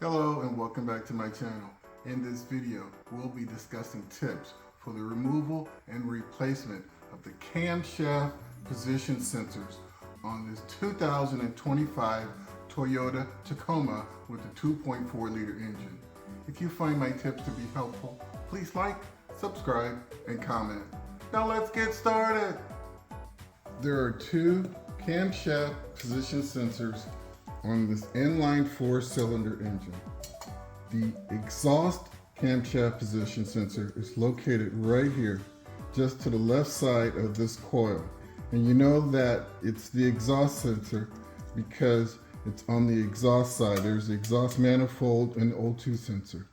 Hello and welcome back to my channel. In this video, we'll be discussing tips for the removal and replacement of the camshaft position sensors on this 2025 Toyota Tacoma with a 2.4 liter engine. If you find my tips to be helpful, please like, subscribe, and comment. Now let's get started. There are two camshaft position sensors on this inline 4-cylinder engine. The exhaust camshaft position sensor is located right here, just to the left side of this coil. And you know that it's the exhaust sensor because it's on the exhaust side. There's the exhaust manifold and the O2 sensor.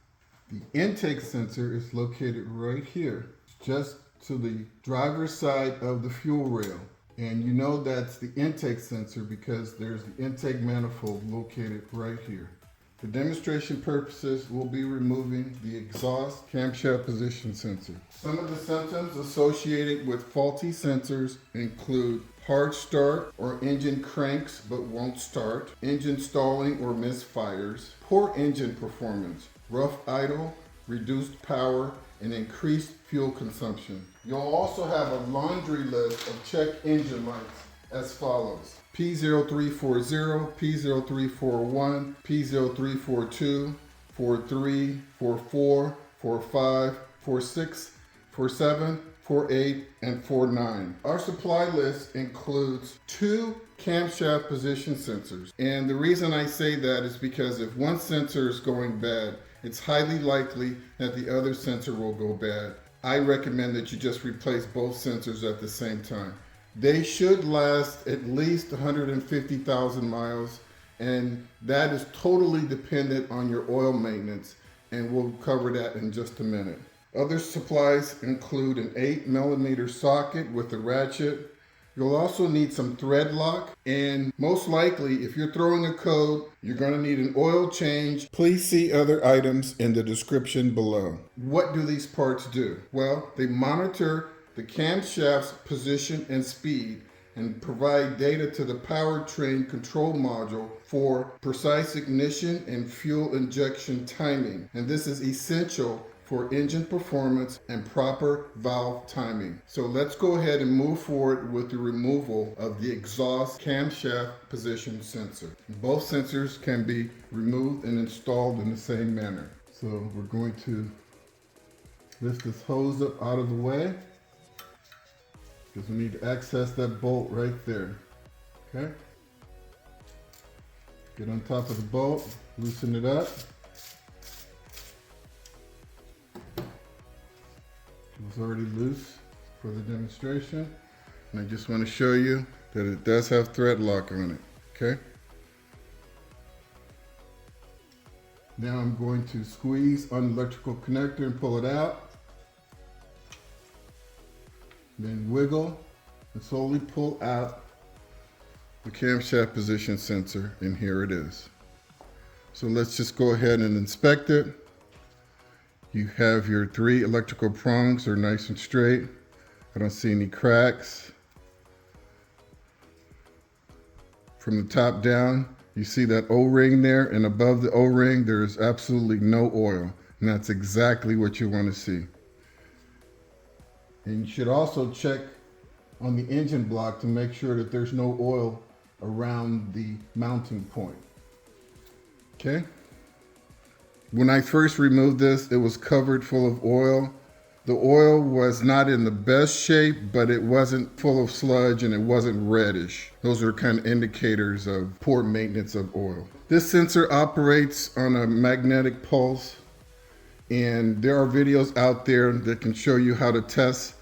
The intake sensor is located right here, just to the driver's side of the fuel rail. And you know that's the intake sensor because there's the intake manifold located right here. For demonstration purposes, we'll be removing the exhaust camshaft position sensor. Some of the symptoms associated with faulty sensors include hard start or engine cranks but won't start, engine stalling or misfires, poor engine performance, rough idle, reduced power, and increased fuel consumption. You'll also have a laundry list of check engine lights as follows: P0340, P0341, P0342, 43, 44, 45, 46, 47, 48, and 49. Our supply list includes 2 camshaft position sensors. And the reason I say that is because if one sensor is going bad, it's highly likely that the other sensor will go bad. I recommend that you just replace both sensors at the same time. They should last at least 150,000 miles, and that is totally dependent on your oil maintenance, and we'll cover that in just a minute. Other supplies include an 8mm socket with a ratchet. You'll also need some thread lock, and most likely, if you're throwing a code, you're going to need an oil change. Please see other items in the description below. What do these parts do? Well, they monitor the camshaft's position and speed and provide data to the powertrain control module for precise ignition and fuel injection timing. And this is essential for engine performance and proper valve timing. So let's go ahead and move forward with the removal of the exhaust camshaft position sensor. Both sensors can be removed and installed in the same manner. So we're going to lift this hose up out of the way because we need to access that bolt right there. Okay? Get on top of the bolt, loosen it up. It was already loose for the demonstration, and I just want to show you that it does have thread lock on it. Okay, now I'm going to squeeze on the electrical connector and pull it out, then wiggle and slowly pull out the camshaft position sensor, and here it is. So let's just go ahead and inspect it. You have your 3 electrical prongs, they're nice and straight. I don't see any cracks. From the top down, you see that O-ring there, and above the O-ring, there is absolutely no oil. And that's exactly what you want to see. And you should also check on the engine block to make sure that there's no oil around the mounting point. Okay? When I first removed this, it was covered full of oil. The oil was not in the best shape, but it wasn't full of sludge and it wasn't reddish. Those are kind of indicators of poor maintenance of oil. This sensor operates on a magnetic pulse, and there are videos out there that can show you how to test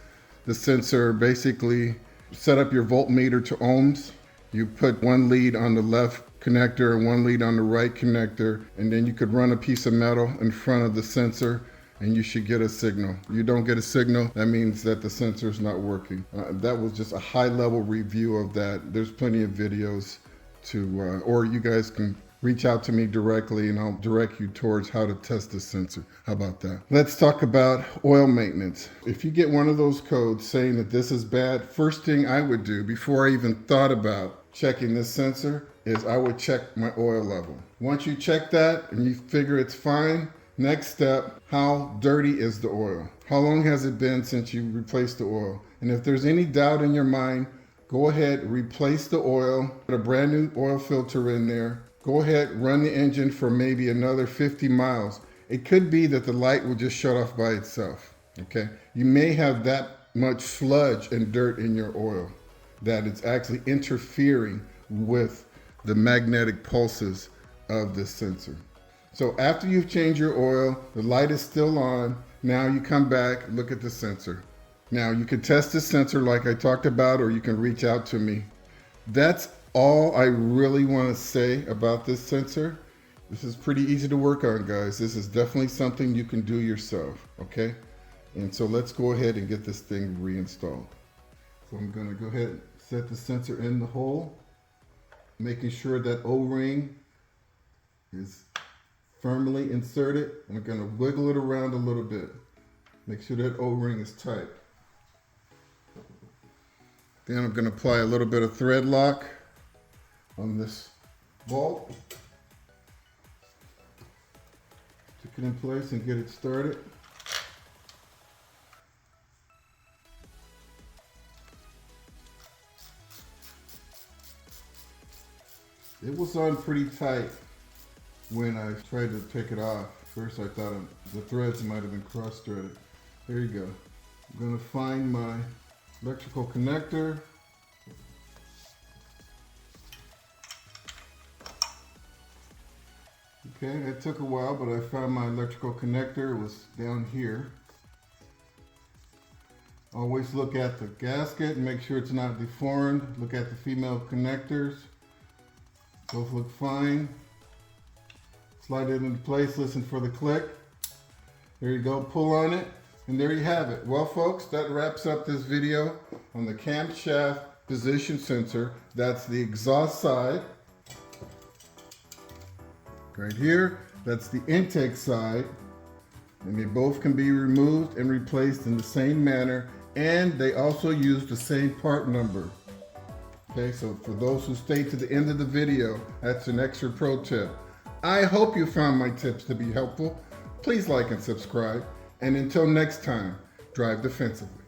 the sensor. Basically, set up your voltmeter to ohms. You put one lead on the left connector and one lead on the right connector, and then you could run a piece of metal in front of the sensor and you should get a signal. You don't get a signal, that means that the sensor is not working. That was just a high-level review of that. There's plenty of videos to, or you guys can reach out to me directly and I'll direct you towards how to test the sensor. How about that? Let's talk about oil maintenance. If you get one of those codes saying that this is bad, first thing I would do before I even thought about checking this sensor is I would check my oil level. Once you check that and you figure it's fine, next step, how dirty is the oil? How long has it been since you replaced the oil? And if there's any doubt in your mind, go ahead, replace the oil, put a brand new oil filter in there. Go ahead, run the engine for maybe another 50 miles. It could be that the light will just shut off by itself, okay? You may have that much sludge and dirt in your oil that it's actually interfering with the magnetic pulses of this sensor. So after you've changed your oil, the light is still on. Now you come back, look at the sensor. Now you can test the sensor like I talked about, or you can reach out to me. That's all I really want to say about this sensor. This is pretty easy to work on, guys. This is definitely something you can do yourself, okay? And so let's go ahead and get this thing reinstalled. So I'm gonna go ahead and set the sensor in the hole, making sure that O-ring is firmly inserted. I'm gonna wiggle it around a little bit. Make sure that O-ring is tight. Then I'm gonna apply a little bit of thread lock on this bolt. Stick it in place and get it started. It was on pretty tight when I tried to take it off. First I thought the threads might have been cross-threaded. There you go. I'm going to find my electrical connector. Okay, that took a while, but I found my electrical connector. It was down here. Always look at the gasket and make sure it's not deformed. Look at the female connectors. Both look fine. Slide it into place, listen for the click. There you go, pull on it, and there you have it. Well folks, that wraps up this video on the camshaft position sensor. That's the exhaust side. Right here, that's the intake side. And they both can be removed and replaced in the same manner, and they also use the same part number. Okay, so for those who stay to the end of the video, that's an extra pro tip. I hope you found my tips to be helpful. Please like and subscribe. And until next time, drive defensively.